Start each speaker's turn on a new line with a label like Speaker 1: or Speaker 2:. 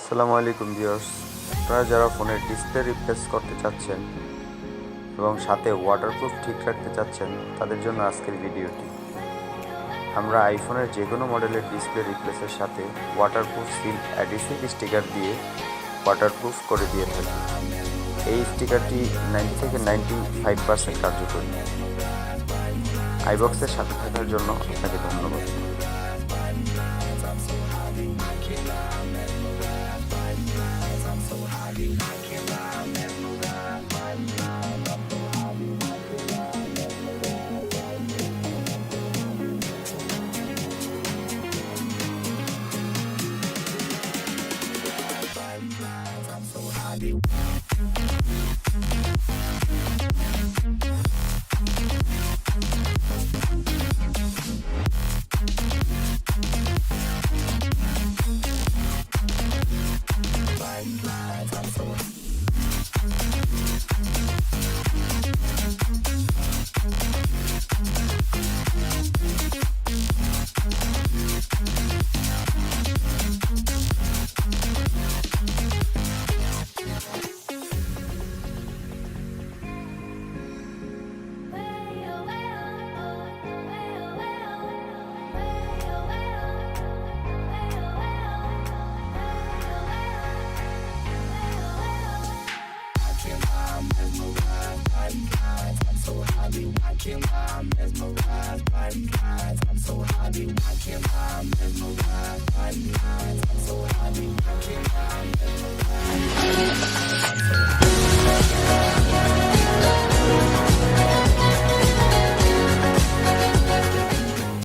Speaker 1: আসসালামু আলাইকুম ভিউয়ার্স, আপনারা যারা ফোনের ডিসপ্লে রিপ্লেস করতে চাচ্ছেন এবং সাথে ওয়াটারপ্রুফ ঠিক রাখতে চাচ্ছেন তাদের জন্য আজকের ভিডিওটি। আমরা আইফোনের যে কোনো মডেলের ডিসপ্লে রিপ্লেসের সাথে ওয়াটারপ্রুফ সিল অ্যাডিসিভ স্টিকার দিয়ে ওয়াটারপ্রুফ করে দিয়ে থাকি। এই স্টিকারটি 90 থেকে 95% কার্যকরী। আইবক্সের সাথে থাকার জন্য আপনাকে ধন্যবাদ। I'm so happy.